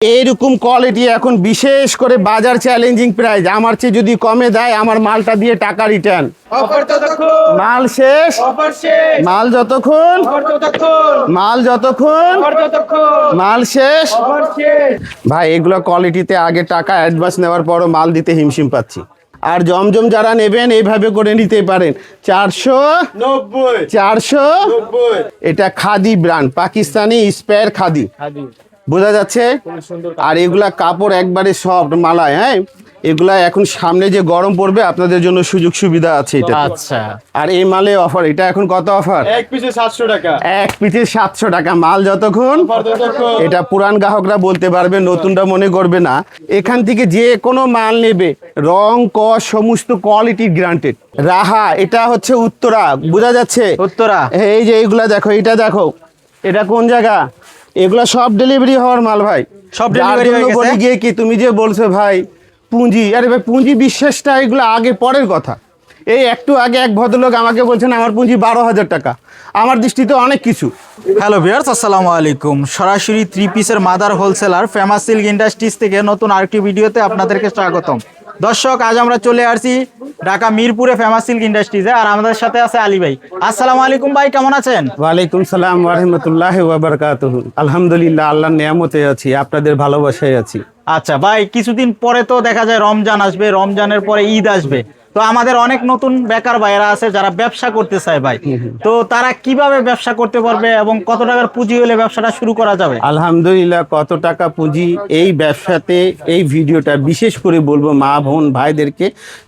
এইরকম কোয়ালিটি এখন বিশেষ করে বাজার চ্যালেঞ্জিং প্রাইস। আমার চেয়ে যদি কমে দেয় আমার মালটা দিয়ে টাকা রিটার্ন। মাল শেষ, মাল যতক্ষণ মাল শেষ। ভাই এগুলো কোয়ালিটিতে আগে টাকা অ্যাডভান্স নেওয়ার পরও মাল দিতে হিমশিম পাচ্ছি। আর জমজম যারা নেবেন এইভাবে করে নিতে পারেন। 490 এটা খাদি ব্র্যান্ড, পাকিস্তানি স্পেয়ার খাদি, বোঝা যাচ্ছে। আর এগুলা কাপড় একবারে সফট মালায়। হ্যাঁ, এগুলা এখন সামনে যে গরম পড়বে আপনাদের জন্য সুযোগ সুবিধা আছে এটা। আচ্ছা, আর এই মালে অফার, এটা এখন কত অফার? এক পিসে 700 টাকা। এক পিসে 700 টাকা মাল যতক্ষণ। এটা পুরান গ্রাহকরা বলতে পারবে, নতুনটা মনে করবে না। এখান থেকে যে কোনো মাল নেবে রং কস সমস্ত কোয়ালিটি গ্যারান্টেড। রাহা, এটা হচ্ছে উত্তরা, বোঝা যাচ্ছে উত্তরা। এই যে এইগুলা দেখো, এটা দেখো, এটা কোন জায়গা? এগুলা সব ডেলিভারি হওয়ার মাল ভাই, সব ডেলিভারি হয়ে গেছে। বলে গিয়ে কি তুমি যে বলছো ভাই পুঁজি, আরে ভাই পুঁজি বিশ্বাসটা এগুলো আগে পরের কথা। এই একটু আগে এক ভদ্রলোক আমাকে বলছেন আমার পুঁজি 12,000 টাকা। আমার দৃষ্টিতে অনেক কিছু। হ্যালো ভিউয়ার্স, আসসালামু আলাইকুম। সরাসরি 3 পিসের mother wholesaler famous silk industries থেকে নতুন আরেকটি ভিডিওতে আপনাদেরকে স্বাগতম। দর্শক, আজ আমরা চলে আসছি ঢাকা মিরপুরে ফেমাস সিল্ক ইন্ডাস্ট্রিজে। আর আমাদের সাথে আছে আলী ভাই। আসসালামু আলাইকুম ভাই, কেমন আছেন? ওয়ালাইকুম সালাম ওয়া রাহমাতুল্লাহি ওয়া বারাকাতুহু। আলহামদুলিল্লাহ, আল্লাহর নিয়ামতে আছি, আপনাদের ভালোবাসায় আছি। আচ্ছা ভাই, কিছুদিন পরে তো দেখা যায় রমজান আসবে, রমজানের পরে ঈদ আসবে। তো আমাদের অনেক নতুন বেকার ভাইরা আছে যারা ব্যবসা করতে চায় ভাই, তো তারা কিভাবে ব্যবসা করতে পারবে এবং কত টাকার পুঁজি হলে ব্যবসাটা শুরু করা যাবে? আলহামদুলিল্লাহ, কত টাকা পুঁজি এই ব্যবসাতে, এই ভিডিওটা বিশেষ করে বলবো মা বোন ভাইদেরকে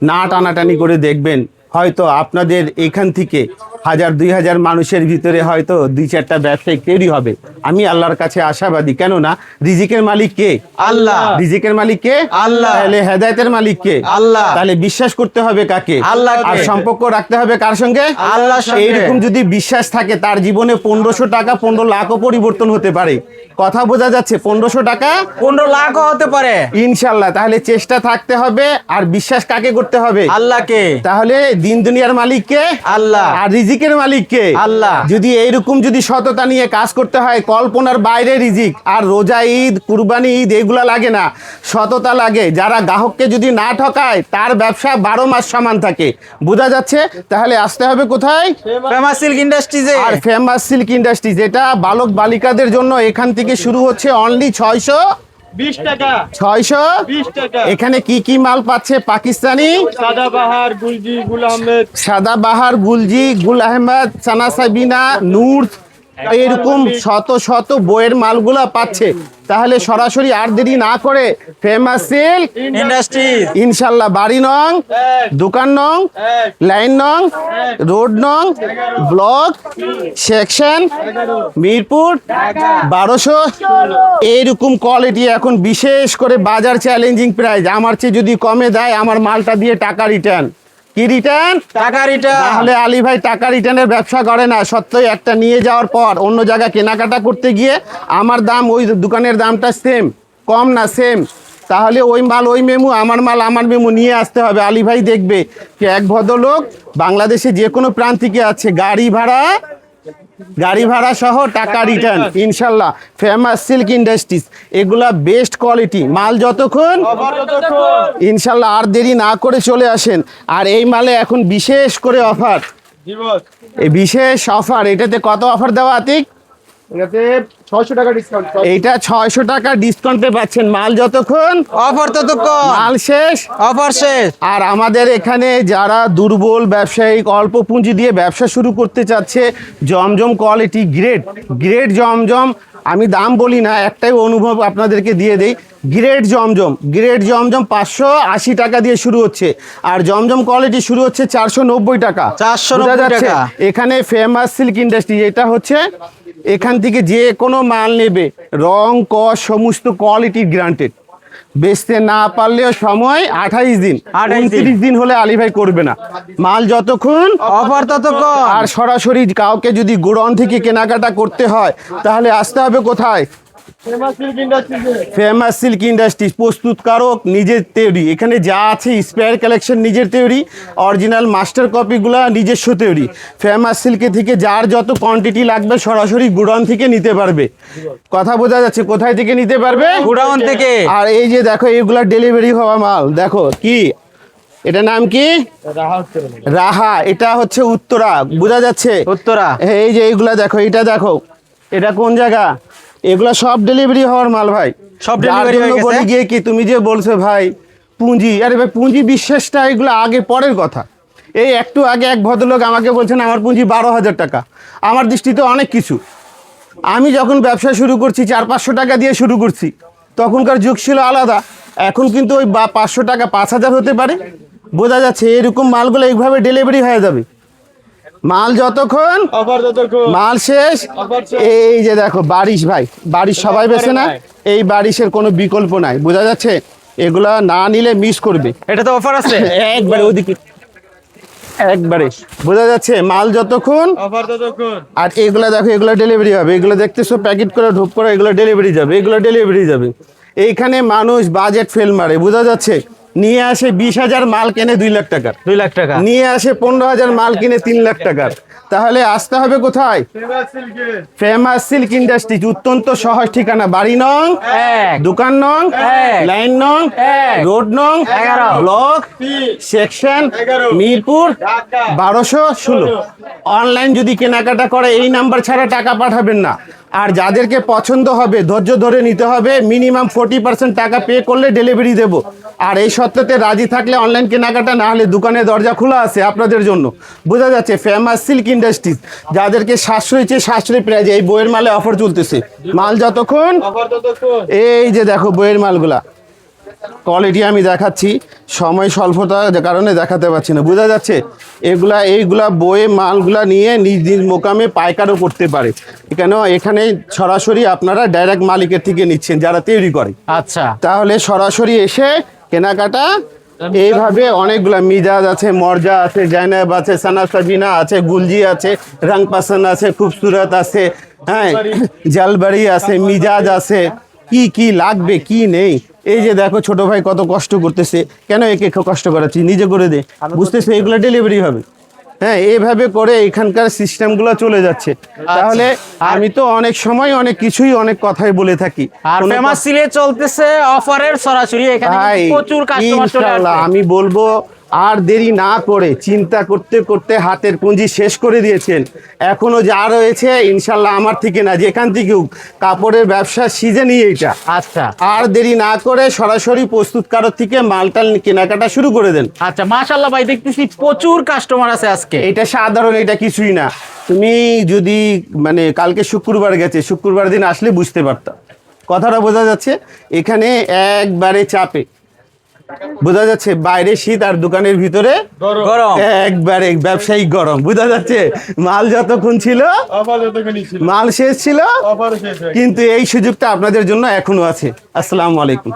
না টানাটানি করে দেখবেন। হয়তো আপনাদের এখান থেকে 1000-2000 মানুষের ভিতরে হয়তো 2-4টা ব্যবসায়িক তৈরি হবে। আমি আল্লাহর কাছে আশাবাদী, কেননা রিজিকের মালিক কে? আল্লাহ। রিজিকের মালিক কে? আল্লাহ। তাহলে হেদায়েতের মালিক কে? আল্লাহ। তাহলে বিশ্বাস করতে হবে কাকে? আল্লাহকে। আর সম্পর্ক রাখতে হবে কার সঙ্গে? আল্লাহর সঙ্গে। এইরকম যদি বিশ্বাস থাকে তার জীবনে 1500 টাকা 15 লাখও পরিবর্তন হতে পারে। কথা বোঝা যাচ্ছে? 1500 টাকা 15 লাখও হতে পারে ইনশাল্লাহ। তাহলে চেষ্টা থাকতে হবে। আর বিশ্বাস কাকে করতে হবে? আল্লাহকে। তাহলে দিন দুনিয়ার মালিক কে? আল্লাহ। আর রিজিকের মালিক কে? আল্লাহ। যদি এইরকম যদি সততা নিয়ে কাজ করতে হয়, কল্পনার বাইরে রিজিক। আর রোজা ঈদ, কুরবানি ঈদ এগুলা লাগে না, সততা লাগে। যারা গ্রাহককে যদি না ঠকায় তার ব্যবসা 12 মাস সমান থাকে। বোঝা যাচ্ছে? তাহলে আসতে হবে কোথায়? ফেমাস সিল্ক ইন্ডাস্ট্রিজে। আর ফেমাস সিল্ক ইন্ডাস্ট্রিজ, এটা বালক বালিকাদের জন্য। এখান থেকে শুরু হচ্ছে অনলি 620 টাকা। 620 টাকা। এখানে কি কি মাল পাচ্ছে? পাকিস্তানি সাদাবাহার, গুলজি, গুল আহমেদ, সাদাবাহার, গুলজি, গুল আহমেদ, সানা সাবিনা, নূর, এরকম শত শত বইয়ের মালগুলা পাচ্ছে। তাহলে সরাসরি আর দেরি না করে ফেমাস সিল্ক ইন্ডাস্ট্রিজ। ইনশাল্লাহ, বাড়ি নং, দোকান নং, লাইন নং, রোড নং, ব্লক, সেকশন, মিরপুর 1200। এইরকম কোয়ালিটি এখন বিশেষ করে বাজার চ্যালেঞ্জিং প্রাইস। আমার চেয়ে যদি কমে দেয় আমার মালটা দিয়ে টাকা রিটার্ন। কি রিটার্ন? টাকা রিটার্ন। তাহলে আলী ভাই টাকা রিটার্নের ব্যবসা করে না। সত্যই একটা নিয়ে যাওয়ার পর অন্য জায়গায় কেনাকাটা করতে গিয়ে আমার দাম ওই দোকানের দামটা সেম, কম না সেম। তাহলে ওই মাল ওই মেমু, আমার মাল আমার মেমু নিয়ে আসতে হবে। আলী ভাই দেখবে যে এক ভদ্রলোক বাংলাদেশে যে কোনো প্রান্তিকে আছে, গাড়ি ভাড়া সহ টাকা রিটার্ন ইনশাল্লাহ। ফেমাস সিল্ক ইন্ডাস্ট্রিজ, এগুলা বেস্ট কোয়ালিটি মাল যতক্ষণ ইনশাল্লাহ। আর দেরি না করে চলে আসেন। আর এই মালে এখন বিশেষ করে অফার, এই বিশেষ অফার। এটাতে কত অফার দেওয়া আতিক? এটাতে 600 টাকা ডিসকাউন্ট। এইটা 600 টাকা ডিসকাউন্টে পাচ্ছেন। মাল যতক্ষণ অফার ততক্ষণ, মাল শেষ, অফার শেষ। আর আমাদের এখানে যারা দুর্বল ব্যবসায়িক অল্প পুঁজি দিয়ে ব্যবসা শুরু করতে চাচ্ছে, জমজম কোয়ালিটি গ্রেড জমজম, আমি দাম বলি না, একটাই অনুভব আপনাদেরকে দিয়ে দেই। গ্রেড জমজম 580 টাকা দিয়ে শুরু হচ্ছে। আর জমজম কোয়ালিটি শুরু হচ্ছে 490 টাকা। 490 টাকা। এখানে ফেমাস সিল্ক ইন্ডাস্ট্রি, এটা হচ্ছে এখান থেকে যে কোনো মাল নেবে রং কস সমস্ত কোয়ালিটি গ্যারান্টেড। বেচতে না পারলেও সময় 28 দিন, 29 দিন হলে আলী ভাই করবে না। মাল যতক্ষণ অফার ততক্ষণ। আর সরাসরি কাউকে যদি গোডাউন থেকে কেনাকাটা করতে হয় তাহলে আসতে হবে কোথায়? ফেমাস সিল্ক ইন্ডাস্ট্রিজে ফেমাস সিল্ক ইন্ডাস্ট্রিজ প্রস্তুতকারক নিজের তৈরি, এখানে যা আছে স্পেয়ার কালেকশন নিজের তৈরি, অরিজিনাল মাস্টার কপিগুলা নিজস্ব তৈরি। ফেমাস সিল্কে থেকে যার যত কোয়ান্টিটি লাগবে সরাসরি গুডাউন থেকে নিতে পারবে। কথা বোঝা যাচ্ছে? কোথায় থেকে নিতে পারবে? গোডাউন থেকে। আর এই যে দেখো এগুলা ডেলিভারি হওয়া মাল, দেখো কি এটা নাম কি? রাহা। এটা হচ্ছে উত্তরা, বোঝা যাচ্ছে? উত্তরা। এই যে এইগুলা দেখো, এটা দেখো, এটা কোন জায়গা? এগুলা সব ডেলিভারি হওয়ার মাল ভাই। সব যার delivery জন্য হয়ে গেছে? বলি গিয়ে কি তুমি যে বলছো ভাই পুঁজি, আরে ভাই পুঁজি বিশ্বাসটা এগুলো আগে পরের কথা। এই একটু আগে এক ভদ্রলোক আমাকে বলছেন আমার পুঁজি 12,000 টাকা। আমার দৃষ্টিতে অনেক কিছু। আমি যখন ব্যবসা শুরু করছি 400-500 টাকা দিয়ে শুরু করছি, তখনকার যুগ ছিল আলাদা। এখন কিন্তু ওই 500 টাকা 5,000 হতে পারে। বোঝা যাচ্ছে? এরকম মালগুলো এইভাবে ডেলিভারি হয়ে যাবে। মাল যতক্ষণ, অফার যতক্ষণ মাল শেষ। আবার শেষ। এই যে দেখো বারিশ ভাই, বারিশ সবাই বেছে না, এই বারিশের কোনো বিকল্প নাই। বোঝা যাচ্ছে? এগুলা না নিলে মিস করবে এটা তো অফার আছে। একবারে ওদিকে, একবারে বোঝা যাচ্ছে মাল যতক্ষণ। অফার যতক্ষণ আর এগুলা দেখো, এগুলো ডেলিভারি হবে। এগুলো দেখতেছো প্যাকেট করে ঢোপ করে, এগুলো ডেলিভারি যাবে, এগুলো ডেলিভারি যাবে। এইখানে মানুষ বাজেট ফেল মারে, বোঝা যাচ্ছে? নিয়ে আসে 20,000 মাল কেনে 2 লাখ টাকার, 2 লাখ টাকা। নিয়ে আসে 15,000 মাল কিনে 3 লাখ টাকার। তাহলে আসতে হবে কোথায়? ফেমাস সিল্কে ফেমাস সিল্ক ইন্ডাস্ট্রিজ, অত্যন্ত সহজ ঠিকানা, বাড়ি নং 1, দোকান নং 1, লাইন নং 1, রোড নং 11, block 3 section 11, Mirpur Dhaka 1216। Online যদি কেনাকাটা করে এই নাম্বার ছাড়া টাকা পাঠাবেন না। আর যাদেরকে পছন্দ হবে ধৈর্য ধরে নিতে হবে, মিনিমাম 40% টাকা পে করলে ডেলিভারি দেব। আর এই সত্যতে রাজি থাকলে অনলাইন কেনাকাটা, না হলে দোকানের দরজা খোলা আছে আপনাদের জন্য। বোঝা যাচ্ছে? ফেমাস সিল্ক ইন্ডাস্ট্রিজ, যাদেরকে সাশ্রয়ী চেয়ে সাশ্রয়ী প্রাইজে এই বইয়ের মালে অফার চলতেছে। মাল যতক্ষণ, অফার যতক্ষণ এই যে দেখো বইয়ের মালগুলা কোয়ালিটি আমি দেখাচ্ছি, সময় স্বল্পতার কারণে দেখাতে পারছি না। বোঝা যাচ্ছে? এইগুলা বইয়ে মালগুলা নিয়ে নিজ নিজ মোকামে পাইকারও করতে পারে। কেন এখানে সরাসরি আপনারা ডাইরেক্ট মালিকের থেকে নিচ্ছেন যারা তৈরি করে। আচ্ছা। তাহলে সরাসরি এসে কেনাকাটা এইভাবে অনেকগুলা মিজাজ আছে, মর্জা আছে, জাইনাব আছে, সানা সাবিনা আছে, গুলজি আছে, রং পাসান আছে, খুবসুরত আছে, হ্যাঁ জালবাড়ি আছে, মিজাজ আছে। কি কি লাগবে কি নেই, এই যে দেখো ছোট ভাই কত কষ্ট করতেছে। কেন একে কষ্ট করাচ্ছি? নিজে করে দে, বুঝতেছে? এগুলো ডেলিভারি হবে। হ্যাঁ, এইভাবে করে এখানকার সিস্টেমগুলো চলে যাচ্ছে। তাহলে আমি তো অনেক সময় অনেক কিছুই অনেক কথাই বলে থাকি। আর কোনো ফেমাস সিলে চলতেছে অফারের সরাসরি, এখানে ভাই, কিন্তু প্রচুর কাস্টমার চলে ইনশাআল্লাহ আসছে। আমি বলবো আর দেরি না করে, চিন্তা করতে করতে হাতের পুঁজি শেষ করে দিয়েছেন। এখনো যা রয়েছে ইনশাআল্লাহ আমার থেকে না, যেখান থেকে হোক, কাপড়ের ব্যবসা সিজনই এটা। আচ্ছা আর দেরি না করে সরাসরি প্রস্তুতকারক থেকে মালটাল কেনাকাটা শুরু করে দেন। আচ্ছা, মাশাআল্লাহ ভাই, দেখতেছি প্রচুর কাস্টমার আছে আজকে। এটা সাধারণ, এটা কিছুই না। তুমি যদি মানে কালকে শুক্রবার গেছে, শুক্রবার দিন আসলে বুঝতে পারতাম। কথাটা বোঝা যাচ্ছে? এখানে একবারে চাপে, বোঝা যাচ্ছে? বাইরে শীত আর দোকানের ভিতরে গরম। একবারে ব্যবসায়িক গরম। বোঝা যাচ্ছে? মাল যতক্ষণ ছিল, অফার যতক্ষণই ছিল মাল শেষ ছিল, অফার শেষ হয়ে গেছে। কিন্তু এই সুযোগটা আপনাদের জন্য এখনো আছে। আসসালামু আলাইকুম।